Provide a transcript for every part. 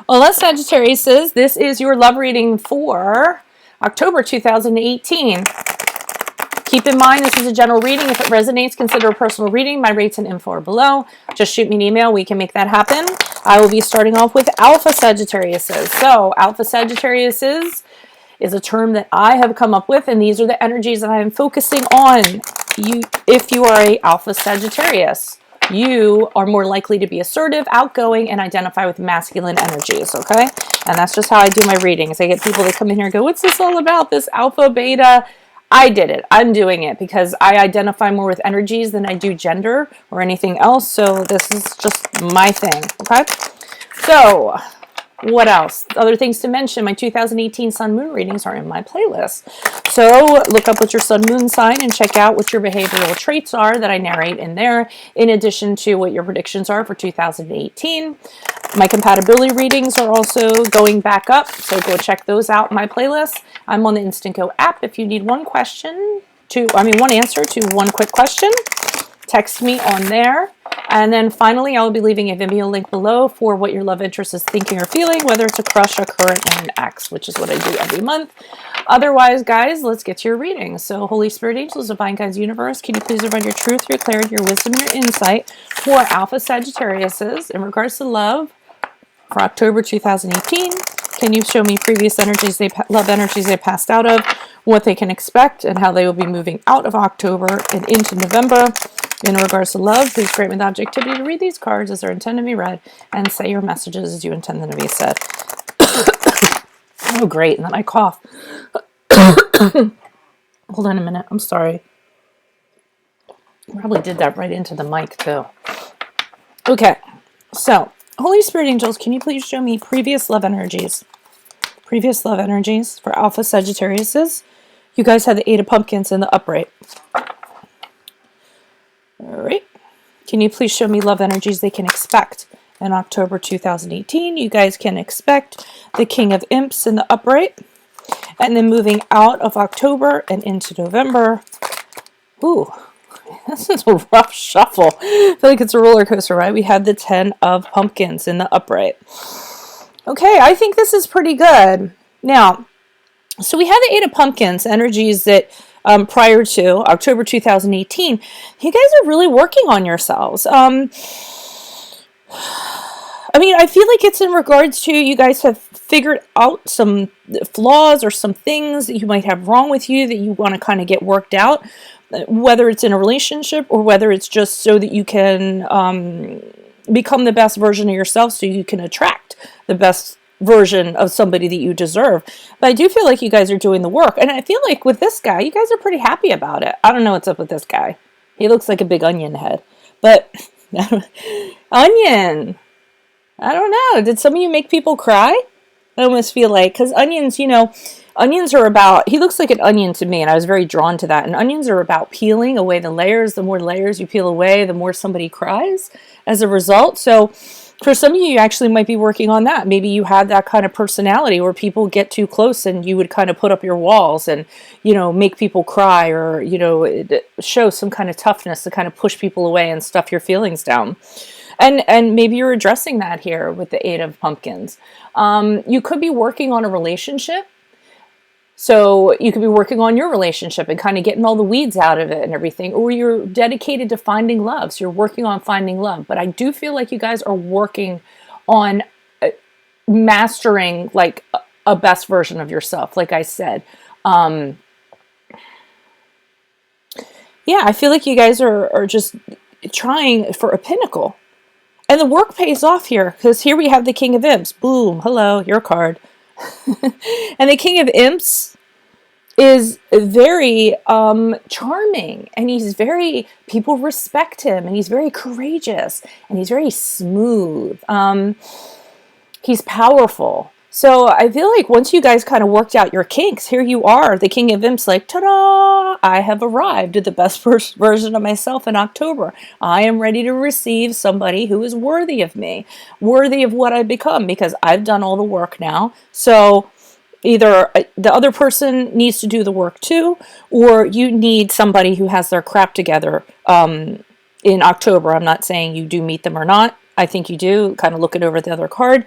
Well, let's Sagittarius says this is your love reading for October 2018. Keep in mind, this is a general reading. If it resonates, consider a personal reading. My rates and info are below. Just shoot me an email. We can make that happen. I will be starting off with Alpha Sagittariuses. So, Alpha Sagittariuses is a term that I have come up with, and these are the energies that I am focusing on. If you are a Alpha Sagittarius, you are more likely to be assertive, outgoing, and identify with masculine energies, okay? And that's just how I do my readings. I get people that come in here and go, what's this all about, this alpha, beta? I did it. I'm doing it because I identify more with energies than I do gender or anything else. So this is just my thing, okay? So what else? Other things to mention, my 2018 Sun Moon readings are in my playlist. So look up what your Sun Moon sign and check out what your behavioral traits are that I narrate in there, in addition to what your predictions are for 2018. My compatibility readings are also going back up, so go check those out in my playlist. I'm on the Instant Go app. If you need one answer to one quick question, text me on there. And then finally, I will be leaving a Vimeo link below for what your love interest is thinking or feeling, whether it's a crush, a current, or an ex, which is what I do every month. Otherwise, guys, let's get to your reading. So, Holy Spirit, Angels, Divine Guides, Universe, can you please provide your truth, your clarity, your wisdom, your insight for Alpha Sagittariuses in regards to love for October 2018? Can you show me previous energies, love energies they passed out of, what they can expect, and how they will be moving out of October and into November? In regards to love, please grant me the objectivity to read these cards as they're intended to be read and say your messages as you intend them to be said. Oh, great. And then I cough. Hold on a minute. I'm sorry. Probably did that right into the mic, too. Okay. So, Holy Spirit Angels, can you please show me previous love energies? Previous love energies for Alpha Sagittariuses. You guys had the 8 of Pumpkins in the upright. All right. Can you please show me love energies they can expect in October 2018? You guys can expect the King of Imps in the upright. And then moving out of October and into November. Ooh, this is a rough shuffle. I feel like it's a roller coaster, right? We had the 10 of Pumpkins in the upright. Okay, I think this is pretty good. Now, so we had the 8 of Pumpkins, energies that prior to October 2018, you guys are really working on yourselves. I mean, I feel like it's in regards to you guys have figured out some flaws or some things that you might have wrong with you that you want to kind of get worked out, whether it's in a relationship or whether it's just so that you can become the best version of yourself so you can attract the best version of somebody that you deserve. But I do feel like you guys are doing the work. And I feel like with this guy, you guys are pretty happy about it. I don't know what's up with this guy. He looks like a big onion head. But, onion! I don't know. Did some of you make people cry? I almost feel like, because onions, you know, onions are about, he looks like an onion to me, and I was very drawn to that. And onions are about peeling away the layers. The more layers you peel away, the more somebody cries as a result. So, for some of you, you actually might be working on that. Maybe you had that kind of personality where people get too close and you would kind of put up your walls and, you know, make people cry or, you know, show some kind of toughness to kind of push people away and stuff your feelings down. And maybe you're addressing that here with the 8 of Pumpkins. You could be working on a relationship. So you could be working on your relationship and kind of getting all the weeds out of it and everything. Or you're dedicated to finding love. So you're working on finding love. But I do feel like you guys are working on mastering like a best version of yourself. Like I said. Yeah, I feel like you guys are just trying for a pinnacle. And the work pays off here. Because here we have the King of Imps. Boom. Hello. Your card. And the King of Imps is very charming, and people respect him, and he's very courageous, and he's very smooth. He's powerful. So I feel like once you guys kind of worked out your kinks, here you are, the King of Imps, like, ta-da! I have arrived at the best version of myself in October. I am ready to receive somebody who is worthy of me, worthy of what I've become, because I've done all the work now. So either the other person needs to do the work too, or you need somebody who has their crap together in October. I'm not saying you do meet them or not. I think you do. Kind of looking over the other card.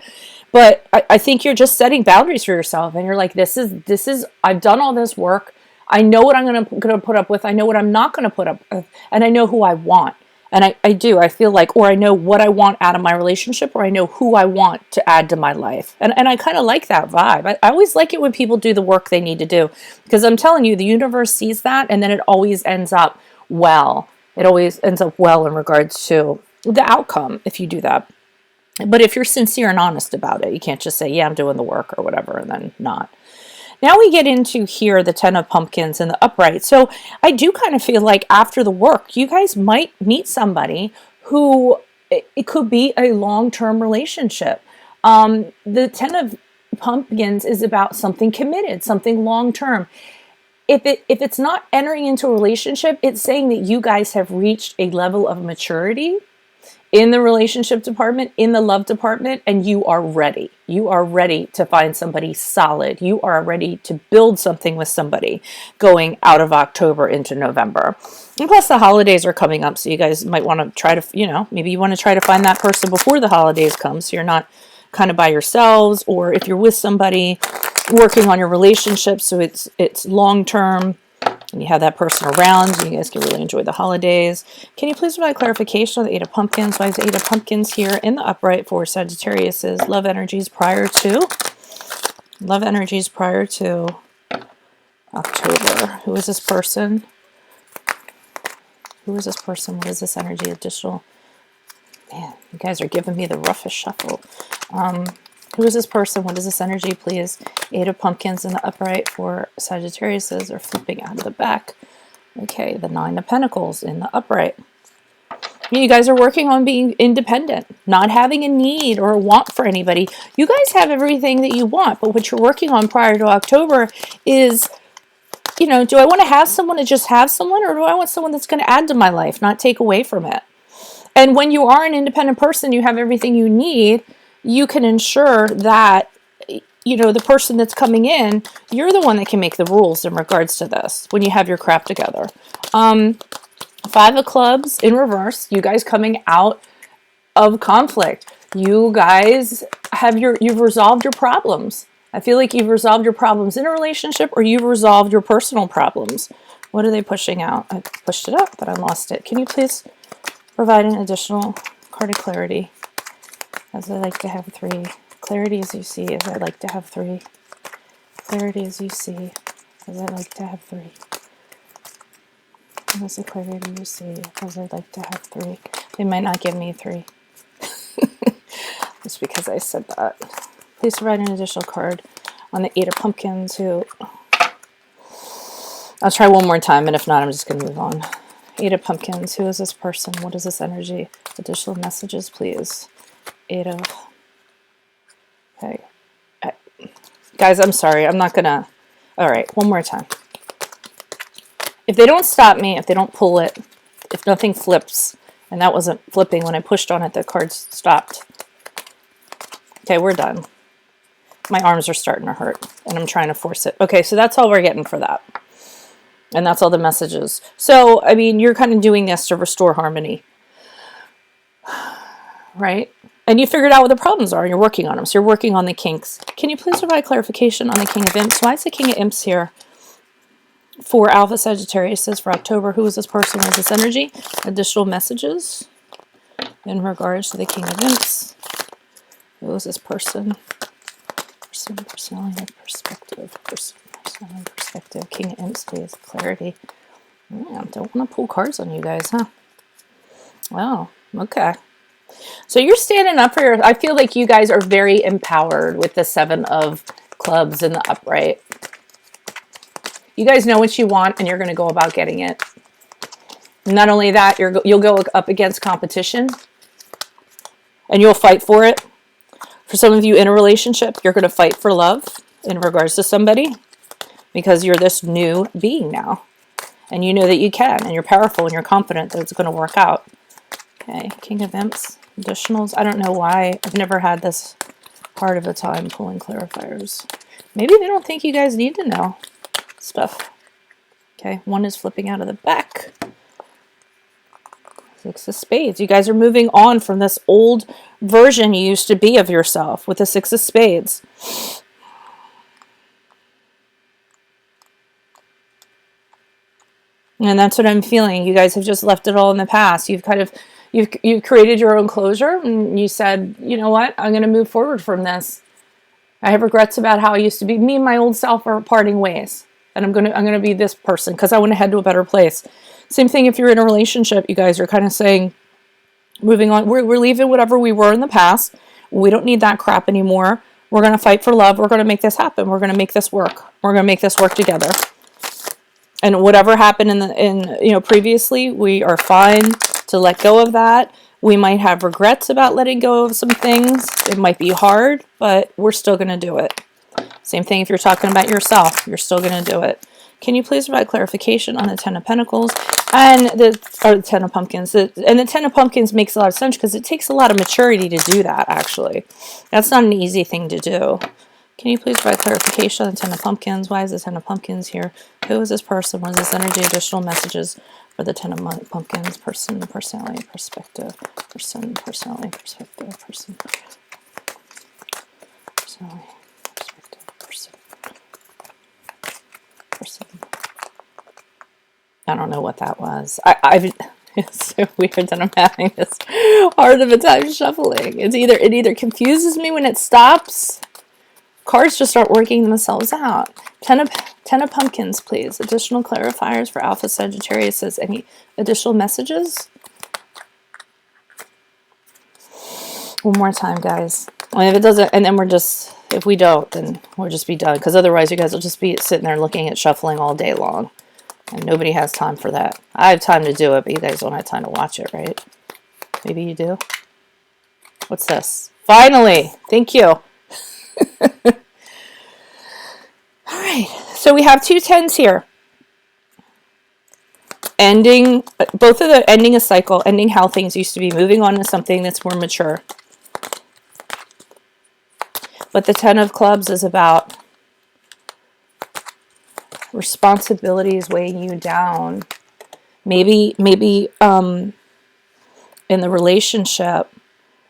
But I think you're just setting boundaries for yourself, and you're like, this is, I've done all this work. I know what I'm gonna put up with. I know what I'm not gonna put up with, and I know who I want. And I feel like, or I know what I want out of my relationship, or I know who I want to add to my life. And I kind of like that vibe. I always like it when people do the work they need to do, because I'm telling you, the universe sees that, and then it always ends up well. It always ends up well in regards to the outcome if you do that. But if you're sincere and honest about it, you can't just say, yeah, I'm doing the work or whatever, and then not. Now we get into here the 10 of pumpkins and the upright. So I do kind of feel like after the work, you guys might meet somebody who it could be a long-term relationship. The 10 of pumpkins is about something committed, something long-term. If it's not entering into a relationship, it's saying that you guys have reached a level of maturity in the relationship department, in the love department, and you are ready. You are ready to find somebody solid. You are ready to build something with somebody going out of October into November. And plus the holidays are coming up, so you guys might want to try to, maybe you want to try to find that person before the holidays come, so you're not kind of by yourselves, or if you're with somebody working on your relationship, so it's long-term, and you have that person around, you guys can really enjoy the holidays. Can you please provide clarification on the 8 of pumpkins? Why is the 8 of pumpkins here in the upright for Sagittarius? Love energies prior to October. Who is this person? Who is this person? What is this energy? Additional. Man, you guys are giving me the roughest shuffle. Who is this person? What is this energy, please? 8 of pumpkins in the upright for Sagittarius are flipping out of the back. Okay, the 9 of pentacles in the upright. You guys are working on being independent, not having a need or a want for anybody. You guys have everything that you want, but what you're working on prior to October is, do I want to have someone to just have someone, or do I want someone that's going to add to my life, not take away from it? And when you are an independent person, you have everything you need. You can ensure that, the person that's coming in, you're the one that can make the rules in regards to this when you have your crap together. 5 of clubs in reverse, you guys coming out of conflict. You guys you've resolved your problems. I feel like you've resolved your problems in a relationship, or you've resolved your personal problems. What are they pushing out? I pushed it up, but I lost it. Can you please provide an additional card of clarity? As I like to have 3. Clarity as you see, as I like to have 3. Clarity as you see, as I like to have 3. What is the clarity you see, as I like to have 3? They might not give me 3. Just because I said that. Please provide an additional card on the 8 of pumpkins who... I'll try one more time, and if not, I'm just going to move on. 8 of pumpkins, who is this person? What is this energy? Additional messages, please. 8 of... Okay. Guys, I'm sorry. I'm not going to... All right, one more time. If they don't stop me, if they don't pull it, if nothing flips, and that wasn't flipping when I pushed on it, the cards stopped. Okay, we're done. My arms are starting to hurt, and I'm trying to force it. Okay, so that's all we're getting for that. And that's all the messages. So, I mean, you're kind of doing this to restore harmony. Right? And you figured out what the problems are, and you're working on them. So you're working on the kinks. Can you please provide clarification on the King of Imps? Why is the King of Imps here for Alpha Sagittarius for October? Who is this person? What is this energy? Additional messages in regards to the King of Imps. Who is this person? Personality, perspective. Personality, perspective. King of Imps, please. Clarity. I don't want to pull cards on you guys, huh? Wow. Okay. So you're standing up for your... I feel like you guys are very empowered with the 7 of clubs in the upright. You guys know what you want, and you're going to go about getting it. Not only that, you'll go up against competition, and you'll fight for it. For some of you in a relationship, you're going to fight for love in regards to somebody, because you're this new being now. And you know that you can, and you're powerful, and you're confident that it's going to work out. Okay, King of Imps, additionals. I don't know why. I've never had this hard of a time pulling clarifiers. Maybe they don't think you guys need to know stuff. Okay, 1 is flipping out of the back. 6 of spades. You guys are moving on from this old version you used to be of yourself with the Six of Spades. And that's what I'm feeling. You guys have just left it all in the past. You've kind of, you've created your own closure, and you said, you know what, I'm going to move forward from this. I have regrets about how I used to be. Me and my old self are parting ways, and I'm gonna be this person because I want to head to a better place. Same thing if you're in a relationship. You guys are kind of saying, moving on. We're leaving whatever we were in the past. We don't need that crap anymore. We're gonna fight for love. We're gonna make this happen. We're gonna make this work. We're gonna make this work together. And whatever happened in previously, we are fine to let go of that. We might have regrets about letting go of some things. It might be hard, but we're still going to do it. Same thing if you're talking about yourself. You're still going to do it. Can you please provide clarification on the Ten of Pentacles and the Ten of Pumpkins? And the Ten of Pumpkins makes a lot of sense because it takes a lot of maturity to do that, actually. That's not an easy thing to do. Can you please provide clarification on the Ten of Pumpkins? Why is the Ten of Pumpkins here? Who is this person? What is this energy? Additional messages for the Ten of Pumpkins. Person, personality, perspective. Person, personality, perspective. Person, personality, perspective. Person. I don't know what that was. It's so weird that I'm having this hard of a time shuffling. It either confuses me when it stops. Cards just aren't working themselves out. Ten of Pumpkins, please. Additional clarifiers for Alpha Sagittarius. Says any additional messages? One more time, guys. And if it doesn't, and then if we don't, then we'll just be done. Because otherwise, you guys will just be sitting there looking at shuffling all day long. And nobody has time for that. I have time to do it, but you guys don't have time to watch it, right? Maybe you do. What's this? Finally! Thank you. All right, so we have two tens here. Ending, both of the ending a cycle, ending how things used to be, moving on to something that's more mature. But the Ten of Clubs is about responsibilities weighing you down. Maybe in the relationship.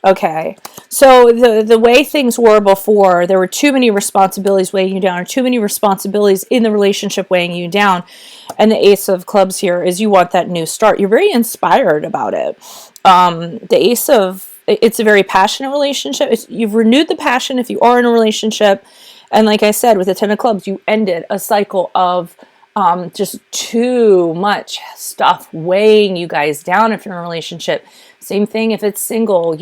Okay, so the way things were before, there were too many responsibilities weighing you down, or too many responsibilities in the relationship weighing you down. And the Ace of Clubs here is you want that new start. You're very inspired about it. It's a very passionate relationship. You've renewed the passion if you are in a relationship. And like I said, with the Ten of Clubs, you ended a cycle of just too much stuff weighing you guys down if you're in a relationship. Same thing if it's single.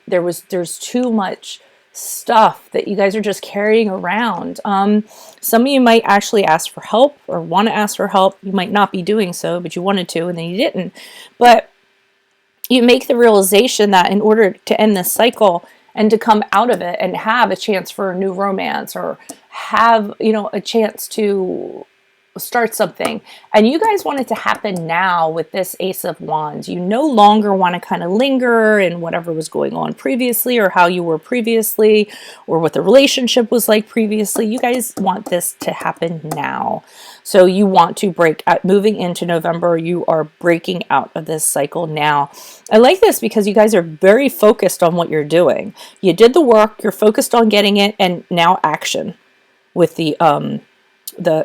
There's too much stuff that you guys are just carrying around. Some of you might actually ask for help or want to ask for help. You might not be doing so, but you wanted to and then you didn't. But you make the realization that in order to end this cycle and to come out of it and have a chance for a new romance, or have, a chance to start something, and you guys want it to happen now with this Ace of Wands. You no longer want to kind of linger in whatever was going on previously, or how you were previously, or what the relationship was like previously. You guys want this to happen now. So you want to break out, moving into November, you are breaking out of this cycle now. I like this because you guys are very focused on what you're doing. You did the work, you're focused on getting it, and now action with the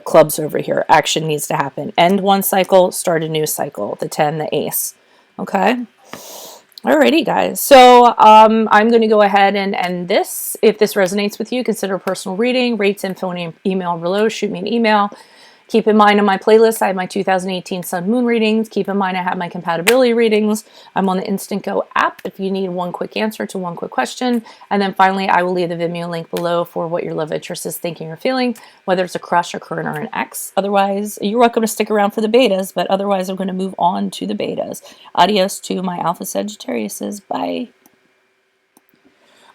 clubs over here. Action needs to happen. End one cycle, start a new cycle. The 10, the Ace. Okay. Alrighty, guys. So I'm going to go ahead and end this. If this resonates with you, consider a personal reading. Rates, info, and email below. Shoot me an email. Keep in mind on my playlist, I have my 2018 Sun Moon readings. Keep in mind I have my compatibility readings. I'm on the Instant Go app if you need one quick answer to one quick question. And then finally, I will leave the Vimeo link below for what your love interest is thinking or feeling, whether it's a crush, a current, or an ex. Otherwise, you're welcome to stick around for the betas, but otherwise I'm going to move on to the betas. Adios to my Alpha Sagittariuses. Bye.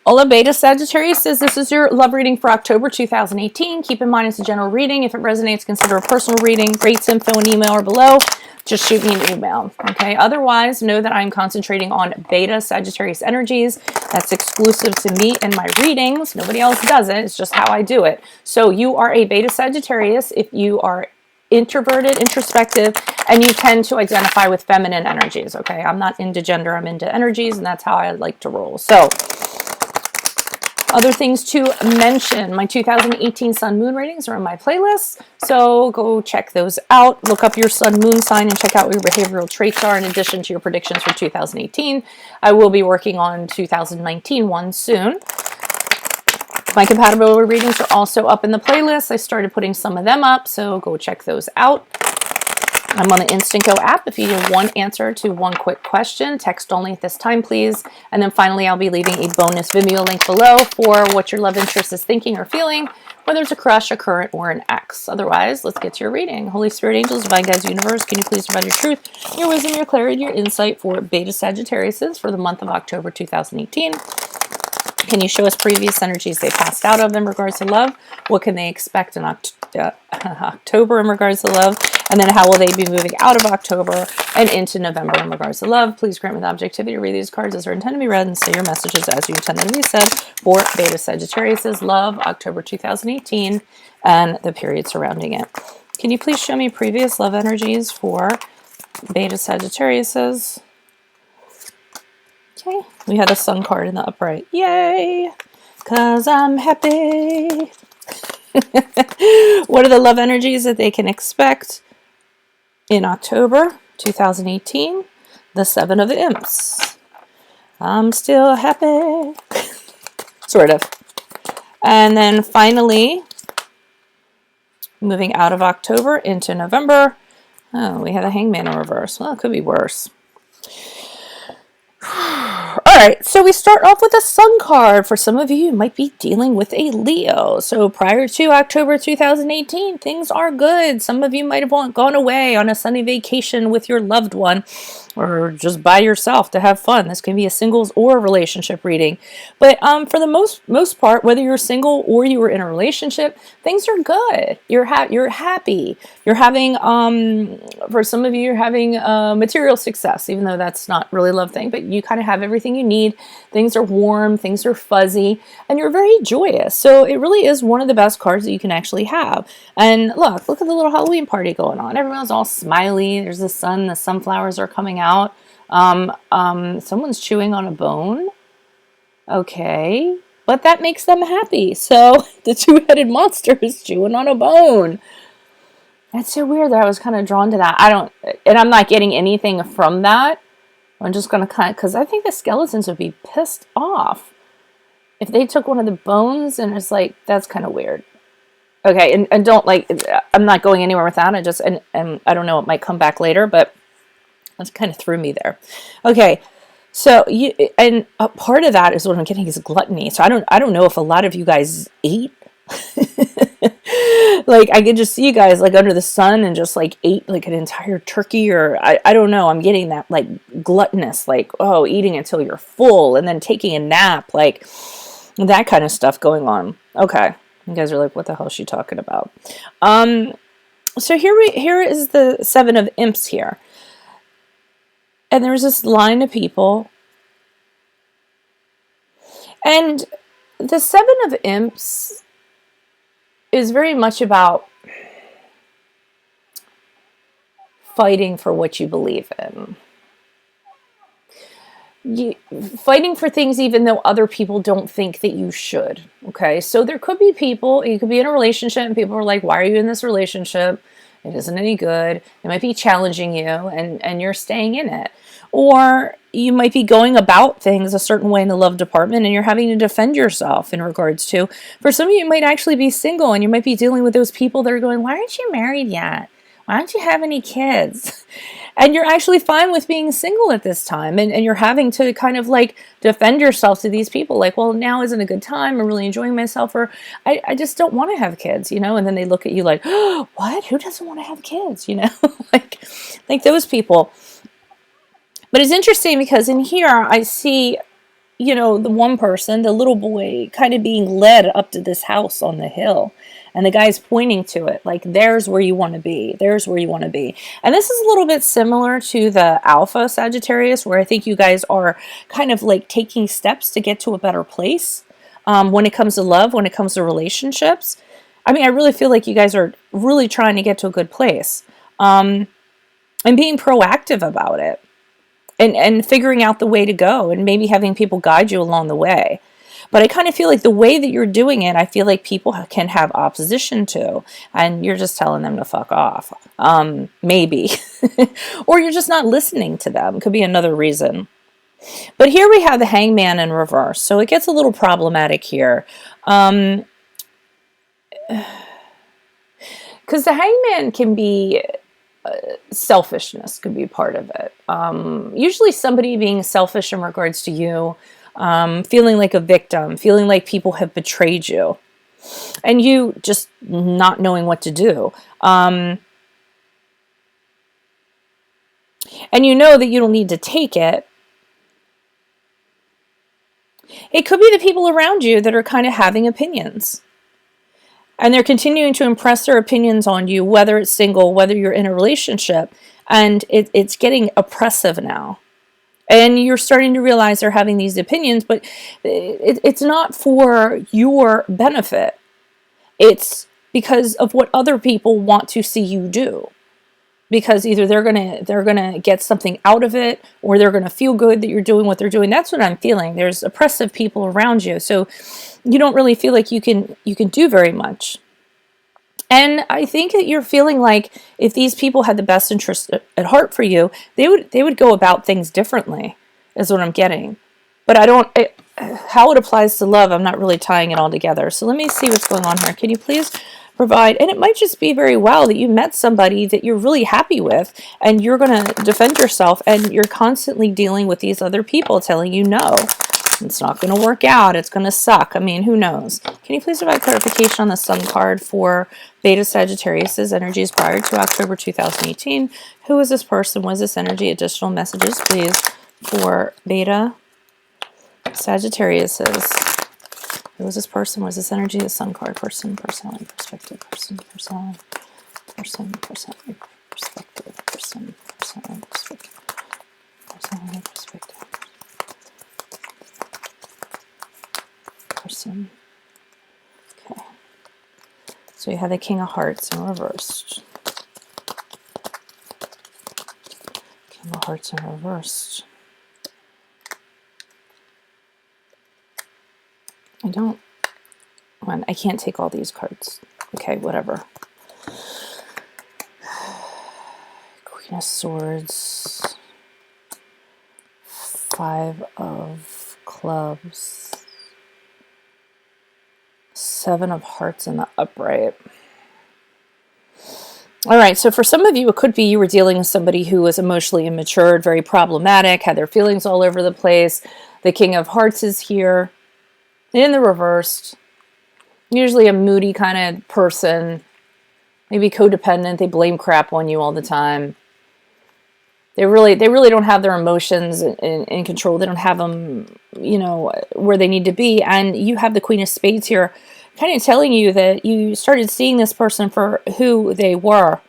Hola Beta Sagittarius says this is your love reading for October 2018. Keep in mind it's a general reading. If it resonates, consider a personal reading. Rates, info, and email are below. Just shoot me an email. Okay. Otherwise, know that I'm concentrating on Beta Sagittarius energies. That's exclusive to me and my readings. Nobody else does it. It's just how I do it. So you are a Beta Sagittarius if you are introverted, introspective, and you tend to identify with feminine energies, okay? I'm not into gender, I'm into energies, and that's how I like to roll. So, other things to mention, my 2018 Sun Moon readings are on my playlist, so go check those out. Look up your Sun Moon sign and check out what your behavioral traits are in addition to your predictions for 2018. I will be working on 2019 one soon. My compatibility readings are also up in the playlist. I started putting some of them up, so go check those out. I'm on the Instant Go app. If you need one answer to one quick question, text only at this time, please. And then finally, I'll be leaving a bonus Vimeo link below for what your love interest is thinking or feeling, whether it's a crush, a current, or an ex. Otherwise, let's get to your reading. Holy Spirit, angels, divine guides, universe, can you please provide your truth, your wisdom, your clarity, your insight for Beta Sagittariuses for the month of October 2018? Can you show us previous energies they passed out of in regards to love? What can they expect in October in regards to love? And then how will they be moving out of October and into November in regards to love? Please grant me the objectivity to read these cards as they're intended to be read and say your messages as you intend them to be said for Beta Sagittarius' love, October 2018, and the period surrounding it. Can you please show me previous love energies for Beta Sagittarius'? Okay, we had a Sun card in the upright. Yay! Because I'm happy. What are the love energies that they can expect in October 2018? The Seven of Imps. I'm still happy. Sort of. And then finally, moving out of October into November. Oh, we have a Hangman in reverse. Well, it could be worse. All right, so we start off with a Sun card. For some of you, you might be dealing with a Leo. So prior to October 2018, things are good. Some of you might have gone away on a sunny vacation with your loved one or just by yourself to have fun. This can be a singles or a relationship reading. But for the most part, whether you're single or you were in a relationship, things are good. You're happy. You're having, for some of you, you're having material success, even though that's not really a love thing, but you kind of have everything you need. Things are warm, things are fuzzy, and you're very joyous. So it really is one of the best cards that you can actually have. And look at the little Halloween party going on. Everyone's all smiley. There's the sun, the sunflowers are coming out. Someone's chewing on a bone. Okay, but that makes them happy. So the two-headed monster is chewing on a bone. That's so weird that I was kind of drawn to that. I'm not getting anything from that. I'm just going to because I think the skeletons would be pissed off if they took one of the bones and it's like, that's kind of weird. Okay, and don't I'm not going anywhere with that. And I don't know, it might come back later, but that kind of threw me there. Okay, so part of that is what I'm getting is gluttony. So I don't know if a lot of you guys ate. I could just see you guys under the sun and just ate an entire turkey, or I don't know. I'm getting that gluttonous, eating until you're full and then taking a nap, that kind of stuff going on. Okay, you guys are like, what the hell is she talking about? So here is the Seven of Imps here. And there's this line of people. And the Seven of Imps is very much about fighting for what you believe in. Fighting for things even though other people don't think that you should. Okay, so there could be people, you could be in a relationship and people are like, why are you in this relationship? It isn't any good. It might be challenging you and you're staying in it. Or you might be going about things a certain way in the love department and you're having to defend yourself in regards to. For some of you, you might actually be single and you might be dealing with those people that are going, why aren't you married yet? Why don't you have any kids? And you're actually fine with being single at this time. And you're having to kind of defend yourself to these people. Well, now isn't a good time. I'm really enjoying myself. Or I just don't want to have kids, And then they look at you like, oh, what? Who doesn't want to have kids? Like those people. But it's interesting because in here I see, the one person, the little boy, kind of being led up to this house on the hill. And the guy's pointing to it, there's where you want to be. There's where you want to be. And this is a little bit similar to the Alpha Sagittarius, where I think you guys are kind of taking steps to get to a better place when it comes to love, when it comes to relationships. I mean, I really feel like you guys are really trying to get to a good place, and being proactive about it, and figuring out the way to go, and maybe having people guide you along the way. But I kind of feel like the way that you're doing it, I feel like people can have opposition to, and you're just telling them to fuck off. Maybe. Or you're just not listening to them. Could be another reason. But here we have the Hangman in reverse. So it gets a little problematic here. Because the Hangman can be... selfishness could be part of it. Usually somebody being selfish in regards to you, feeling like a victim, feeling like people have betrayed you, and you just not knowing what to do. And you know that you don't need to take it. It could be the people around you that are kind of having opinions. And they're continuing to impress their opinions on you, whether it's single, whether you're in a relationship. And it's getting oppressive now. And you're starting to realize they're having these opinions, but it's not for your benefit. It's because of what other people want to see you do. Because either they're gonna get something out of it, or they're gonna feel good that you're doing what they're doing. That's what I'm feeling. There's oppressive people around you, so you don't really feel like you can do very much. And I think that you're feeling like if these people had the best interest at heart for you, they would go about things differently, is what I'm getting. But how it applies to love, I'm not really tying it all together. So let me see what's going on here. Can you please provide, and it might just be very well that you met somebody that you're really happy with, and you're going to defend yourself, and you're constantly dealing with these other people telling you no. It's not going to work out. It's going to suck. I mean, who knows? Can you please provide clarification on the Sun card for Beta Sagittarius' energies prior to October 2018? Who is this person? What is this energy? Additional messages, please, for Beta Sagittarius'. Who is this person? What is this energy? The Sun card. Person, personality, perspective. Person, personality, personality, perspective. Person, personality, perspective. Personality, perspective. Person. Okay. So you have the King of Hearts in reversed. King of Hearts in reversed. I can't take all these cards. Okay, whatever. Queen of Swords. 5 of Clubs. 7 of Hearts in the upright. All right, so for some of you, it could be you were dealing with somebody who was emotionally immature, very problematic, had their feelings all over the place. The King of Hearts is here in the reversed. Usually a moody kind of person, maybe codependent. They blame crap on you all the time. They really don't have their emotions in control. They don't have them, where they need to be. And you have the Queen of Spades here, kind of telling you that you started seeing this person for who they were.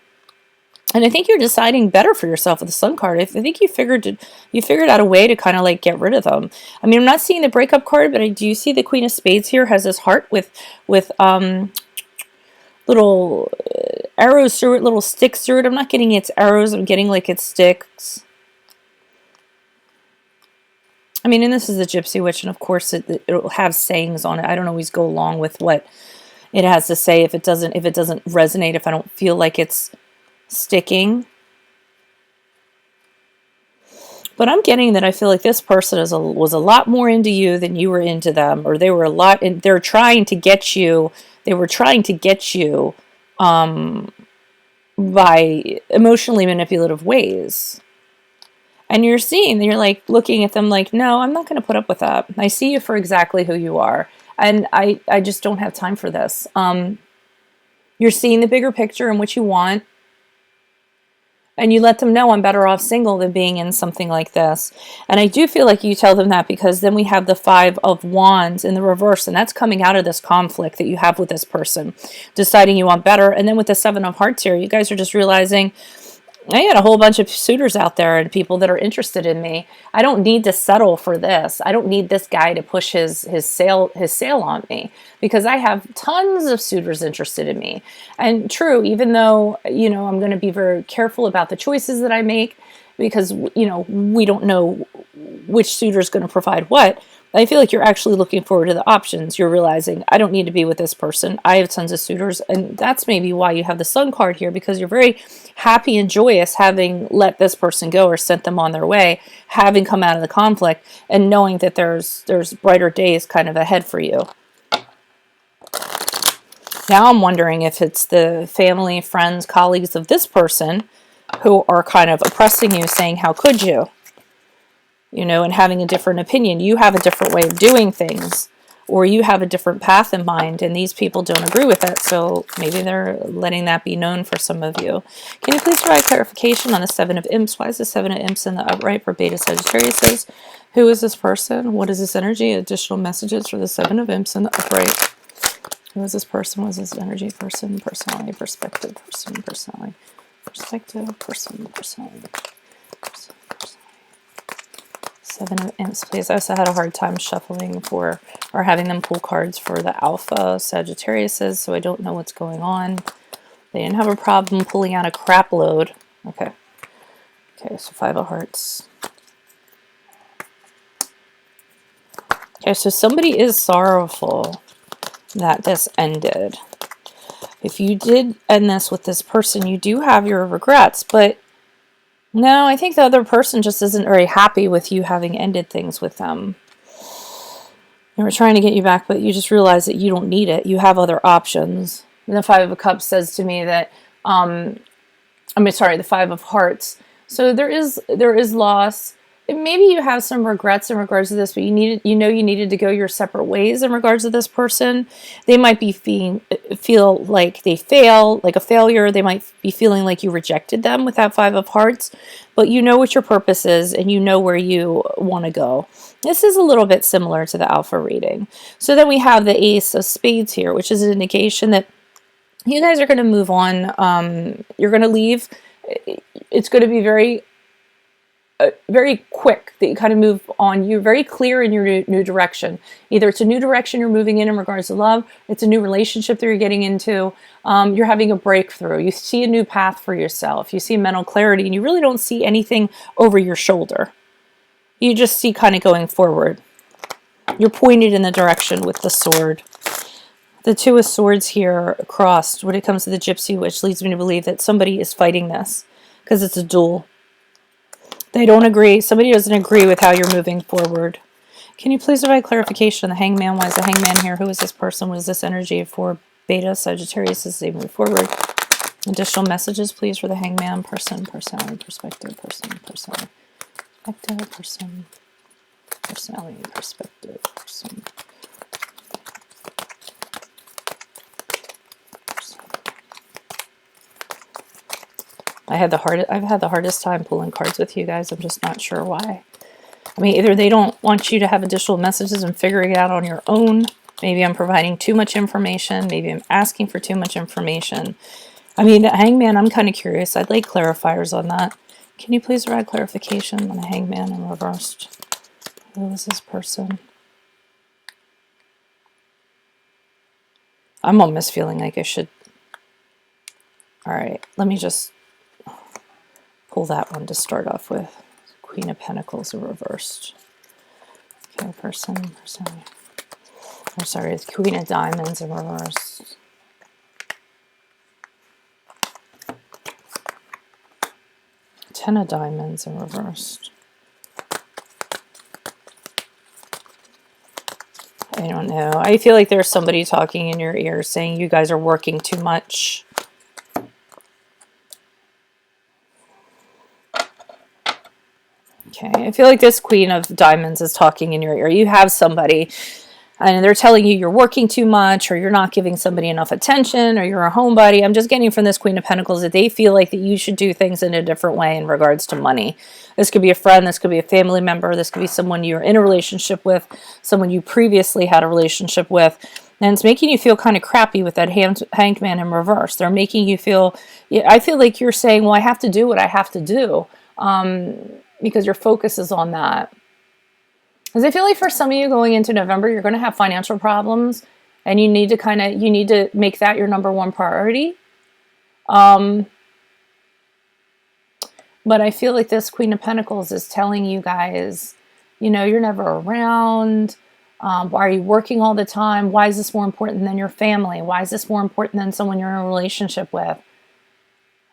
And I think you're deciding better for yourself with the Sun card. I think you figured out a way to kind of like get rid of them. I mean, I'm not seeing the breakup card, but I do see the Queen of Spades here has this heart with little arrows through it, little sticks through it. I'm not getting its arrows. I'm getting like its sticks. I mean, and this is the Gypsy Witch, and of course it'll have sayings on it. I don't always go along with what it has to say if it doesn't resonate, if I don't feel like it's sticking. But I'm getting that I feel like this person was a lot more into you than you were into them, or they were they're trying to get you. They were trying to get you by emotionally manipulative ways. And you're like looking at them like, no, I'm not going to put up with that. I see you for exactly who you are. And I just don't have time for this. You're seeing the bigger picture and what you want. And you let them know I'm better off single than being in something like this. And I do feel like you tell them that, because then we have the 5 of Wands in the reverse. And that's coming out of this conflict that you have with this person. Deciding you want better. And then with the 7 of Hearts here, you guys are just realizing I got a whole bunch of suitors out there and people that are interested in me. I don't need to settle for this. I don't need this guy to push his sale on me, because I have tons of suitors interested in me. And true, even though, you know, I'm going to be very careful about the choices that I make, because, you know, we don't know which suitor is going to provide what. I feel like you're actually looking forward to the options. You're realizing, I don't need to be with this person. I have tons of suitors. And that's maybe why you have the Sun card here, because you're very happy and joyous having let this person go or sent them on their way, having come out of the conflict, and knowing that there's brighter days kind of ahead for you. Now I'm wondering if it's the family, friends, colleagues of this person who are kind of oppressing you, saying, how could you? You know, and having a different opinion. You have a different way of doing things, or you have a different path in mind, and these people don't agree with it, so maybe they're letting that be known for some of you. Can you please provide clarification on the Seven of Imps? Why is the Seven of Imps in the upright for Beta Sagittarius? Who is this person? What is this energy? Additional messages for the Seven of Imps in the upright. Who is this person? What is this energy? Person, personality, perspective, person, personality, perspective, person, personality, person. Seven of Imps, please. I also had a hard time shuffling for, or having them pull cards for the Alpha Sagittariuses, so I don't know what's going on. They didn't have a problem pulling out a crap load. Okay. Okay, so Five of Hearts. Okay, so somebody is sorrowful that this ended. If you did end this with this person, you do have your regrets, but no, I think the other person just isn't very happy with you having ended things with them. They were trying to get you back, but you just realize that you don't need it. You have other options. And the Five of Cups says to me that, the Five of Hearts. So there is loss. And maybe you have some regrets in regards to this, but you needed to go your separate ways in regards to this person. They might be feel like they fail, like a failure. They might be feeling like you rejected them with that Five of Hearts, but you know what your purpose is and you know where you want to go. This is a little bit similar to the Alpha reading. So then we have the Ace of Spades here, which is an indication that you guys are going to move on. You're going to leave. It's going to be very quick that you kind of move on. You're very clear in your new direction. Either it's a new direction you're moving in regards to love, it's a new relationship that you're getting into, you're having a breakthrough, you see a new path for yourself, you see mental clarity, and you really don't see anything over your shoulder. You just see kind of going forward. You're pointed in the direction with the sword. The Two of Swords here crossed when it comes to the Gypsy Witch leads me to believe that somebody is fighting this because it's a duel. They don't agree. Somebody doesn't agree with how you're moving forward. Can you please provide clarification on the Hangman? Why is the Hangman here? Who is this person? What is this energy for Beta Sagittarius as they move forward? Additional messages, please, for the Hangman. Person, personality, perspective, person, personality, perspective, person, personality, perspective, person. I've had the hardest time pulling cards with you guys. I'm just not sure why. I mean, either they don't want you to have additional messages and figuring it out on your own. Maybe I'm providing too much information. Maybe I'm asking for too much information. I mean, the Hangman, I'm kind of curious. I'd like clarifiers on that. Can you please provide clarification on the Hangman in reversed? Who is this person? I'm almost feeling like I should... All right, let me just pull that one to start off with. Queen of Pentacles in reversed. Okay, person. I'm sorry, it's Queen of Diamonds in reversed. Ten of Diamonds in reversed. I don't know. I feel like there's somebody talking in your ear saying you guys are working too much. Okay, I feel like this Queen of Diamonds is talking in your ear. You have somebody and they're telling you you're working too much, or you're not giving somebody enough attention, or you're a homebody. I'm just getting from this Queen of Pentacles that they feel like that you should do things in a different way in regards to money. This could be a friend, this could be a family member, this could be someone you're in a relationship with, someone you previously had a relationship with. And it's making you feel kind of crappy with that hanged man in reverse. They're making you feel, I feel like you're saying, well, I have to do what I have to do, because your focus is on that. Because I feel like for some of you going into November, you're going to have financial problems, and you need to make that your #1 priority. But I feel like this Queen of Pentacles is telling you guys, you're never around. Why are you working all the time? Why is this more important than your family? Why is this more important than someone you're in a relationship with?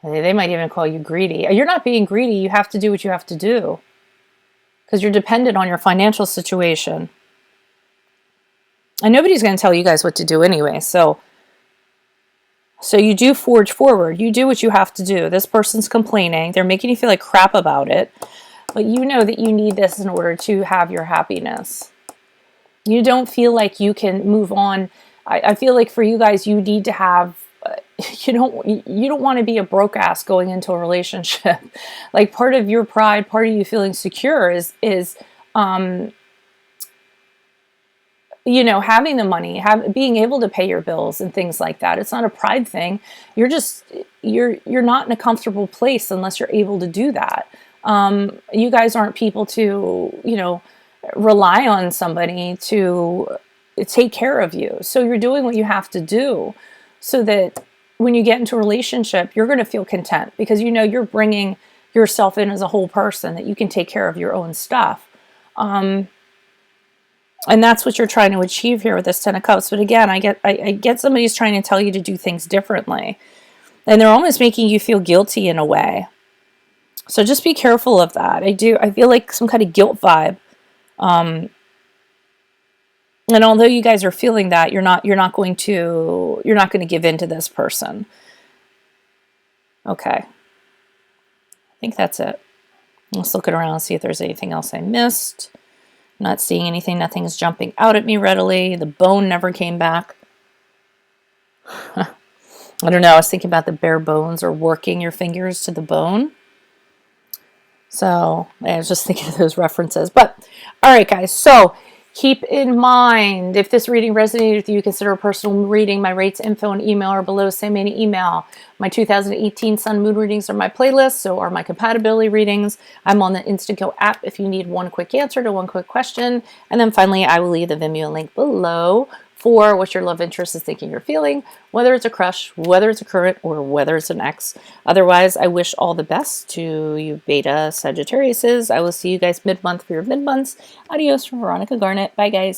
They might even call you greedy. You're not being greedy. You have to do what you have to do because you're dependent on your financial situation. And nobody's going to tell you guys what to do anyway. So you do forge forward. You do what you have to do. This person's complaining. They're making you feel like crap about it. But you know that you need this in order to have your happiness. You don't feel like you can move on. I feel like for you guys, you need to have, you don't want to be a broke ass going into a relationship. Like part of your pride, part of you feeling secure is having the money, being able to pay your bills and things like that. It's not a pride thing. You're not in a comfortable place unless you're able to do that. You guys aren't people to, rely on somebody to take care of you. So you're doing what you have to do so that when you get into a relationship, you're going to feel content because you're bringing yourself in as a whole person, that you can take care of your own stuff. And that's what you're trying to achieve here with this 10 of Cups. But again, I get somebody's trying to tell you to do things differently. And they're almost making you feel guilty in a way. So just be careful of that. I feel like some kind of guilt vibe. And although you guys are feeling that, you're not going to give in to this person. Okay. I think that's it. Let's look around and see if there's anything else I missed. Not seeing anything. Nothing's jumping out at me readily. The bone never came back. I don't know. I was thinking about the bare bones or working your fingers to the bone. So I was just thinking of those references. But all right, guys. So keep in mind, if this reading resonated with you, consider a personal reading. My rates, info, and email are below. Send me an email. My 2018 Sun Moon readings are my playlist. So are my compatibility readings. I'm on the InstantGo app if you need one quick answer to one quick question. And then finally, I will leave the Vimeo link below for what your love interest is thinking you're feeling, whether it's a crush, whether it's a current, or whether it's an ex. Otherwise, I wish all the best to you beta Sagittariuses. I will see you guys mid-month for your mid-months. Adios from Veronica Garnet. Bye, guys.